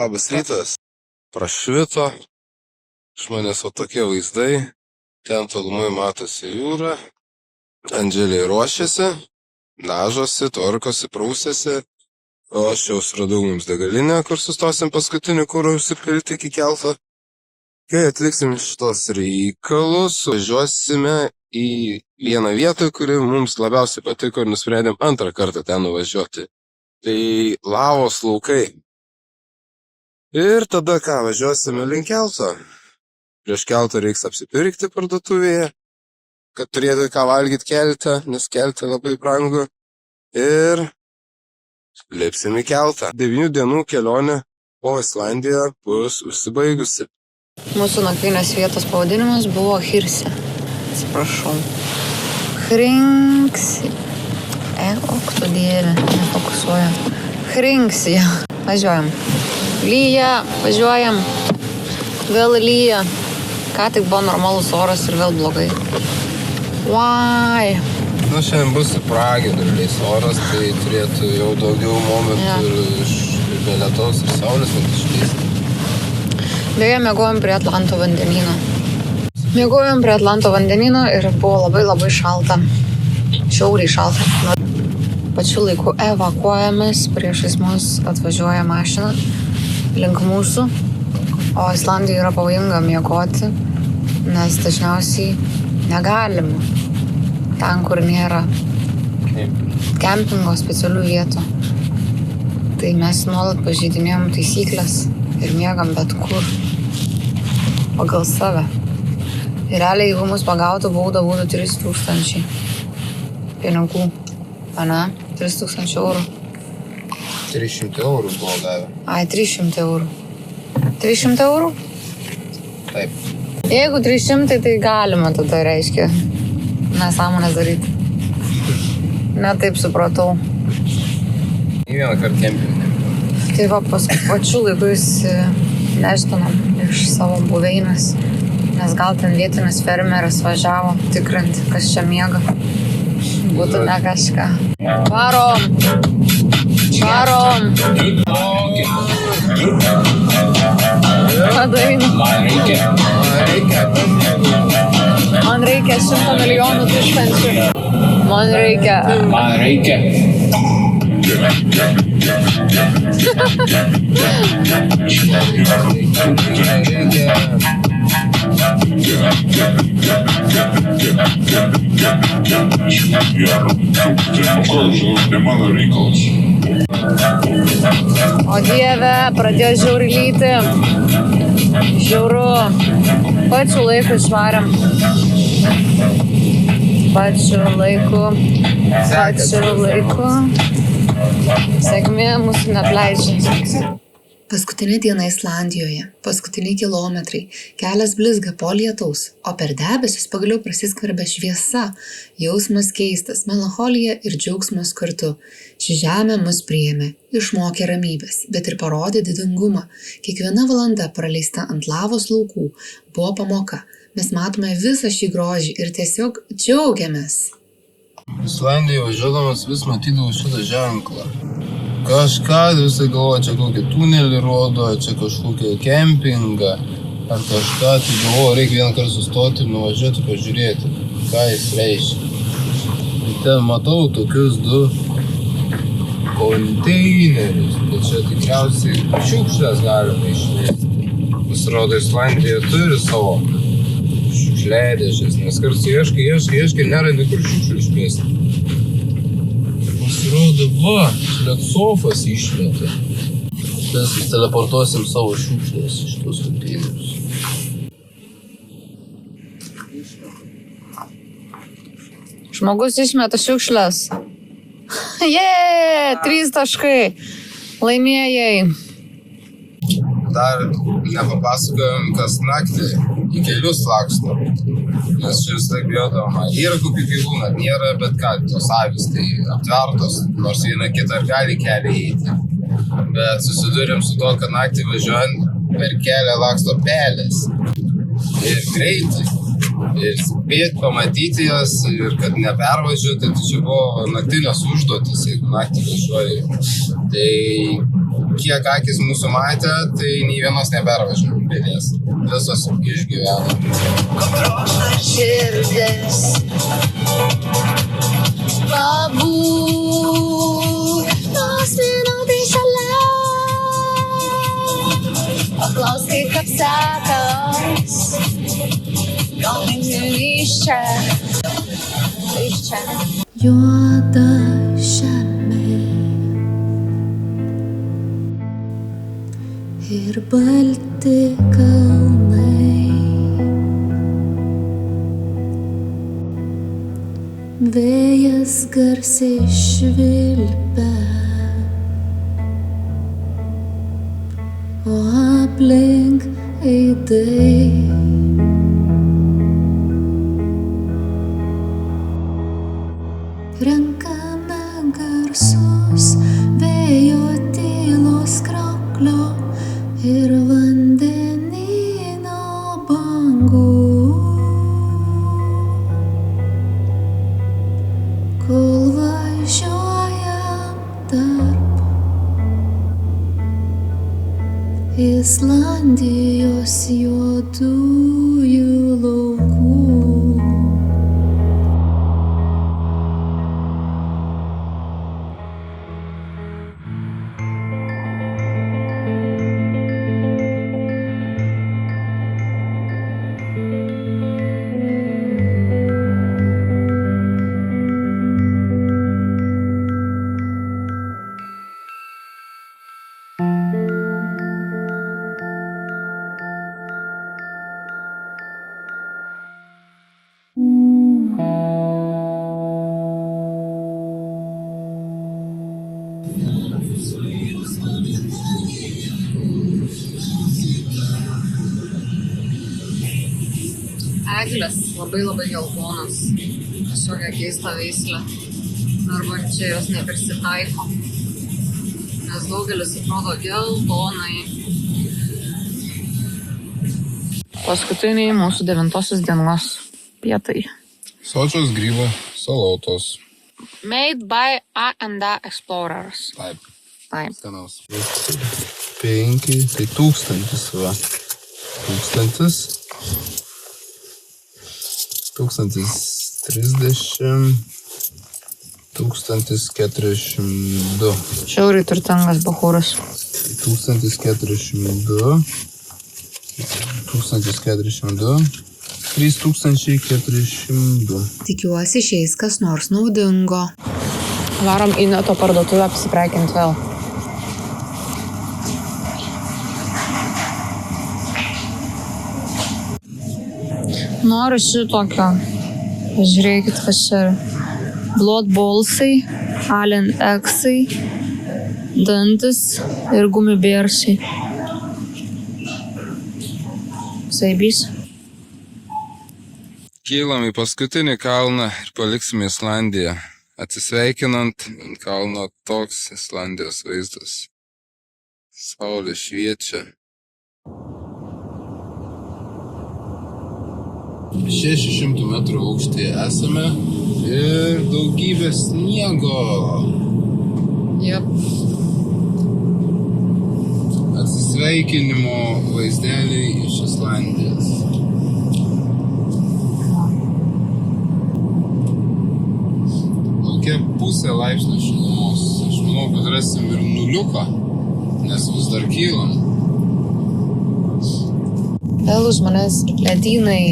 Labas rytas. Prašvito. Iš manęs o tokie vaizdai. Ten tolumai matosi jūra. Andželiai ruošiasi, dažosi, tvarkosi, prūsiasi. O aš jau suradau mums degalinę, kur sustosim paskutinį kurą užsipilti iki kelto. Kai atliksim šitos reikalus, važiuosime į vieną vietą, kuri mums labiausiai patiko ir nusprendėm antrą kartą ten nuvažiuoti. Tai lavos laukai. Ir tada ką, važiuosime link kelto. Prieš keltą reiks apsipirkti parduotuvėje, kad turėtų ką valgyti kelte, nes kelte labai brangu. Ir lipsim į keltą. 9 dienų kelionė po Islandiją bus užsibaigusi. Mūsų nakvynės vietos pavadinimas buvo Hirse. Atsiprašau. Hrinksi. Ok, tu dieve, nefokusuoja. Hrinksija. Važiuojam. Lyja, važiuojam. Vėl lyja. Ką tik buvo normalus oras ir vėl blogai. Why? Šiandien bus pragiedruliais oras, tai turėtų jau daugiau momentų ir be lietaus ir saulės išlysti. Beje, mėgojom prie Atlanto vandenyno. Ir buvo labai šalta. Šiauriai šalta. Pačiu laiku evakuojamės, priešais mus atvažiuoja mašina link mūsų. O Islandija yra pavojinga miegoti, nes dažniausiai negalima ten, kur nėra kempingo specialių vietų. Tai mes nuolat pažeidinėjom taisyklės ir miegam bet kur pagal save. Ir realiai, jeigu mus pagautų, bauda būtų 3000 pinigų. Ane? 3000 eurų. 300 eurų buvo gavę. 300 eurų. 300 eurų? Taip. Jeigu 300, tai galima tada reiškia nesąmonės daryti. Ne taip supratau. Į vieną kartą kempinį. Tai va, pačiu laiku neštinam iš savo buveinės, nes gal ten vietinis fermeris važiavo tikrinti, kas čia miega. Būtų ne kažką. Varom! Ką daina? Man reikia 100 milijonų tūkstančių. Man reikia. O dieve, pradėjo žiauriai lyti. Žiauru. Pačiu laiku išvarėm. Pačiu laiku. Sėkmė mūsų neapleidžia. Paskutinė diena Islandijoje, paskutiniai kilometrai, kelias blizga po lietaus, o per debesis pagaliau prasiskverbia šviesa, jausmas keistas, melancholija ir džiaugsmas kartu. Ši žemė mus priėmė, išmokė ramybės, bet ir parodė didingumą. Kiekviena valanda praleista ant lavos laukų buvo pamoka. Mes matome visą šį grožį ir tiesiog džiaugiamės. Islandijoje važiuodamas vis matydavau šitą ženklą. Kažką visai galvoju, čia kokį tunelį rodo, čia kažkokį kempingą ar kažką, tai galvoju, reikia vieną kartą sustoti ir nuvažiuoti pažiūrėti, ką jis reiškia. Ir ten matau tokius 2 konteinerius, bet čia tikriausiai šiukšlės galima išmesti. Pasirodo, Islandija turi savo šiukšliadėžes, nes kartais ieškai, nerandi kur šiukšlių išmesti. Pasirodo, va, net sofas išmetė. Mes teleportuosim savo šiukšlės iš tos konteinerius. Žmogus išmeta šiukšlės. 3 taškai. Laimėjai. Dar nepapasakojom, kas naktį į kelius laksto. Nes šis taip bijodom, yra kokių gyvūnų, nėra, bet ką, tos avys tai aptvertos, nors viena kita gali kelią įeiti. Bet susidurėm su to, kad naktį važiuojant per kelią laksto pelės. Ir greitai. Ir spėt pamatyti jas ir kad nepervažiuoti, tai čia buvo naktinės užduotis, jeigu naktį važiuoji. Tai kiek akis mūsų matė, tai nei vienos nepervažiavo pėdės. Visos išgyveno. Širdis pabūk tos minutės šalia. Paklausk, kaip sekas. Gal iš čia. Iš čia. Juoda žemė ir balti kalnai, vėjas garsiai švilpia, o aplink aidai. Renkame garsus vėjo tylos krauklio ir vandenyno bangų, kol važiuojam tarp Islandijos juodųjų laukų. Eglės labai geltonas, kažkokia keista veislė, arba čia jos neprisitaiko, nes daugelis atrodo geltonai. Paskutiniai mūsų 9 dienos pietai. Sočios grybų salotos. Made by A&A Explorers. Taip. Senaus. 5, tai 1000 va. 1030, 1042. Šiauriai turtingas bachūras. 1042, 3402. Tikiuosi išeis kas nors naudingo. Varom į neto parduotuvę apsiprekinti vėl. Noriu šitokio. Žiūrėkit, kas čia. Blood Ballsai, Allen X'ai, dantis ir gumibėrsiai. Saibys. Kylam į paskutinį kalną ir paliksime Islandiją. Atsisveikinant, ant kalno toks Islandijos vaizdas. Saulė šviečia. 600 metrų aukštyje esame ir daugybė sniego. Jep. Atsisveikinimo vaizdeliai iš Islandijos. Laukia pusė laipsnio šilumos. Aš manau, kad rasim ir nuliuką, nes vis dar kylam. Vėl už manęs ledynai,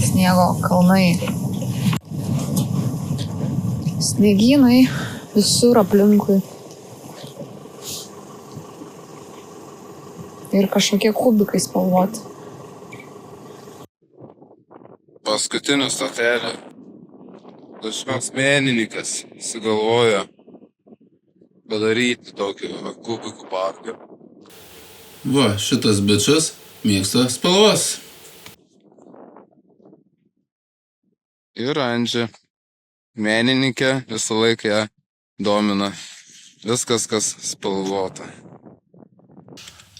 sniego kalnai. Sniegynai visur aplinkui. Ir kažkokie kubikai spalvoti. Paskutinė stotelė. Kažkoks menininkas sugalvojo padaryti tokį kubikų parką. Va, šitas bičas mėgsta spalvas. Ir Andžė, menininkė, visą laiką ją domina. Viskas, kas spalvota.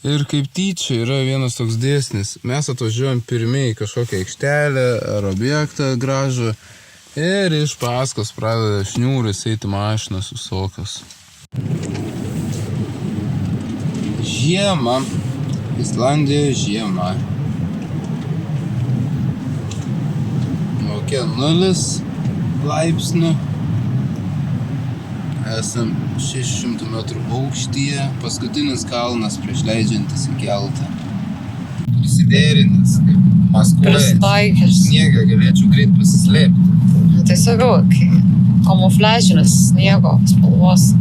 Ir kaip tyčia yra vienas toks dėsnis. Mes atvažiuojam pirmiai į kažkokią aikštelę ar objektą gražų ir iš paskos pradeda šniūris eiti mašinas visokios. Žiema. Islandijoje žiema. Lauke 0 laipsnių. Esam 600 metrų aukštyje. Paskutinis kalnas prieš leidžiantis į keltą. Prisiderinęs, kaip Maskvoje. Prisitaikęs. Sniegą galėčiau greit pasislėpti. Nu, tai sakau, kamufliažinis sniego spalvos.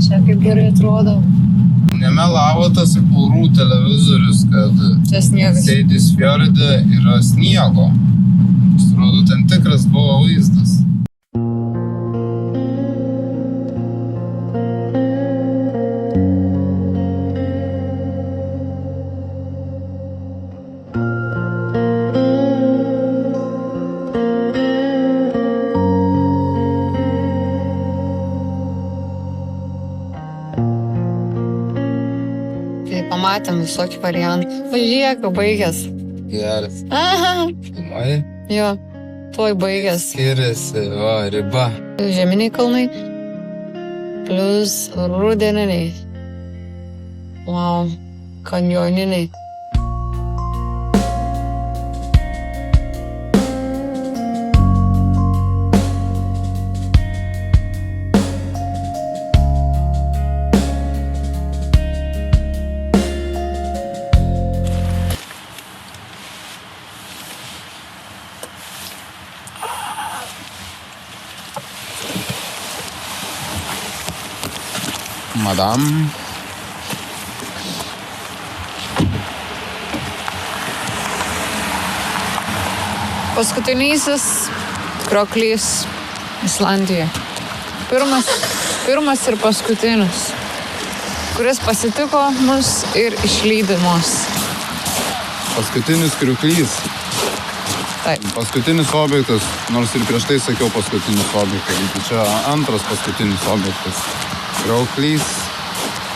Čia kaip gerai atrodo. Nemelavo tas orų televizorius, kad Čia sniegas. Seidis fjorde yra sniego. Atrodo, ten tikras buvo vaizdas. Tai pamatėm visokį variantą. Pažiūrėk, jau baigęs. Geras. Aha, Filmai jo, tuoj baigęs. skiriasi, va, riba. Žeminiai kalnai plus rudeniniai. Wow, kanjoniniai. Madam. Paskutinysis krioklys Islandijoje. Pirmas ir paskutinis, kuris pasitiko mus ir išlydi mus. Paskutinis krioklys. Taip. Paskutinis objektas, nors ir prieš tai sakiau paskutinis objektas. Tai čia antras paskutinis objektas. Krioklys.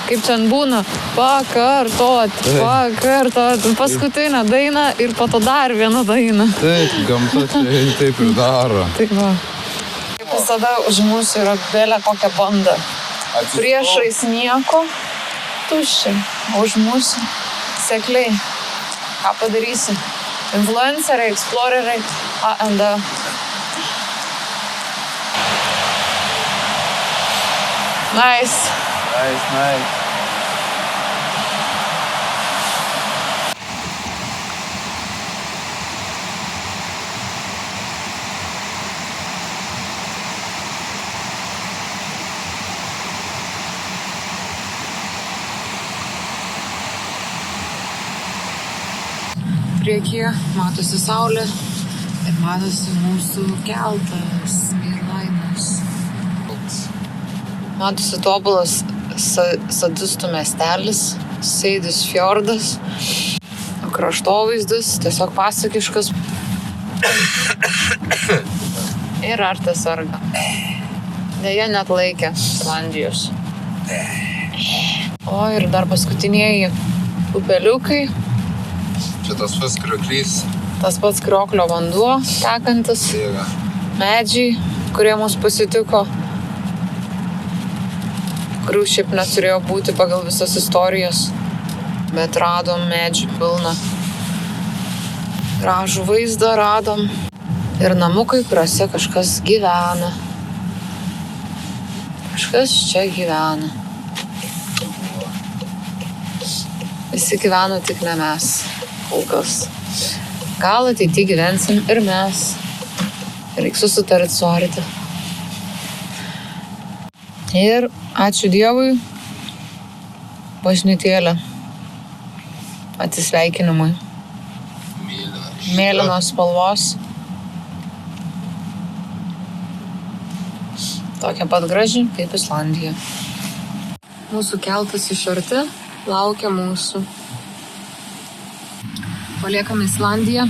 Kaip ten būna, pakartot. Paskutinę dainą ir po to dar vieną dainą. Taip, gamta čia taip ir daro. Taip va. Kaip visada už mūsų yra belė kokia banda. Priešais nieko, tuščia. O už mūsų sekliai. Ką padarysi? Influenceriai, exploreriai, A&D. Nice. Nice. Priekyje matosi saulė ir matosi mūsų keltas Mirlainas. Matosi tobulas sadistų miestelis, Seidis fjordas, kraštovaizdis, tiesiog pasakiškas. Ir Artas serga. Deja, net laikė Islandijos. O ir dar paskutinieji upeliukai. Čia tas pats krioklys. Tas pats krioklio vanduo tekantis. Dieve. Medžiai, kurie mus pasitiko, kurių šiaip neturėjo būti pagal visas istorijas, bet radom medžių pilną. Gražų vaizdą radom ir namukai, kuriuose kažkas gyvena. Kažkas čia gyvena. Visi gyvena, tik ne mes. Kol kas. Gal ateity gyvensim ir mes. Reiks susitarit su Arti. Ir ačiū Dievui, bažnytėlė atsisveikinimui. Mėlynos spalvos. Tokia pat graži kaip Islandija. Mūsų keltas iš arti laukia mūsų. Paliekam Islandiją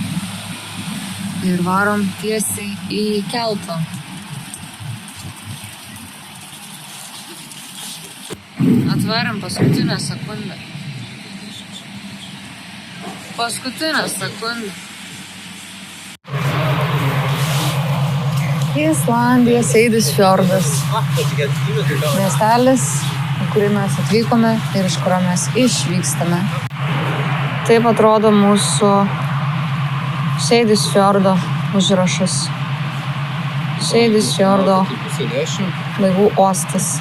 ir varom tiesiai į keltą. Atveriam paskutinę sekundę. Paskutinę sekundę. Islandija, Seidis fjordas. Miestelis, į kurį mes atvykome ir iš kurio mes išvykstame. Taip atrodo mūsų Seidis fjordo užrašas. Seidis fjordo laivų uostas.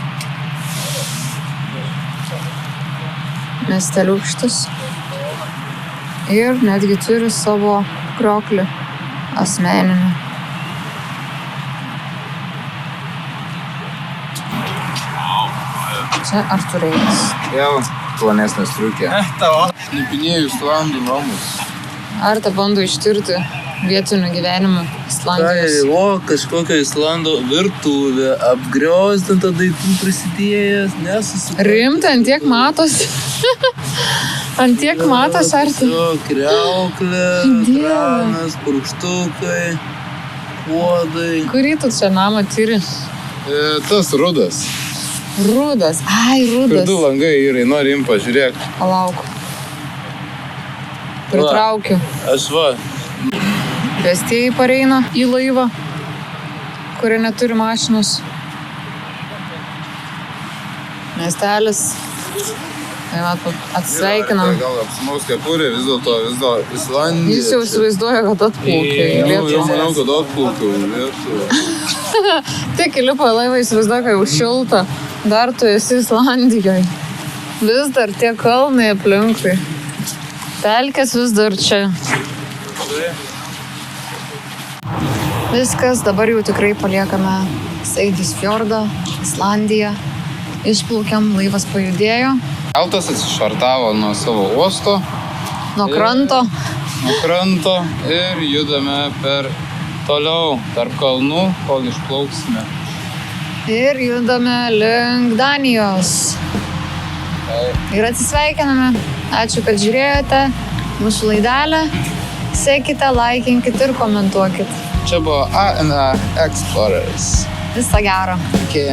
Miesteliukštis. Ir netgi turi savo krioklį asmeninį. Čia Artūrėjas. Vėl plonesnė striukė. Šnipinėjų Islandų namus. Arta bando ištirti vietinių gyvenimų Islandijos. O, kažkokia Islando virtuvė, apgriozdinta daiktų prisidėjęs, nesusitikti. Rimta, ant tiek matos. Ant tiek matos, Arta. Kriauklė, Dieve. kranas, purkštukai, puodai. Kurį tu čia namą tyri? Tas rudas. Rudas. Ai, Kur rudas. du langai yra, nori im pažiūrėk. Palauk. Pritraukiu. Aš va, Pėstieji pareina į laivą, kurie neturi mašinos. Miestelis. Tai va, atsisveikinam. Gal apsimaus kepurė, vis dėlto Islandija. Jis jau įsivaizduoja, kad atplaukė į Jau Lietuvą. manau, kad atplaukiau į Lietuvą. Tik įlipo į laivą, įsivaizduoja, kad jau šilta. Dar tu esi Islandijoje. Vis dar tie kalnai aplinkui. Pelkės vis dar čia. Viskas, dabar jau tikrai paliekame Seidis fjordą, Islandiją. Išplaukiam, laivas pajudėjo. Keltas atsišvartavo nuo savo uosto, Nuo kranto. nuo kranto ir judame per toliau tarp kalnų, kol išplauksime. Ir judame link Danijos. Ir atsisveikiname. Ačiū, kad žiūrėjote mūsų laidelę. Sekite, laikinkit ir komentuokit. Čia buvo A&A Explorers. Viso gero. Iki.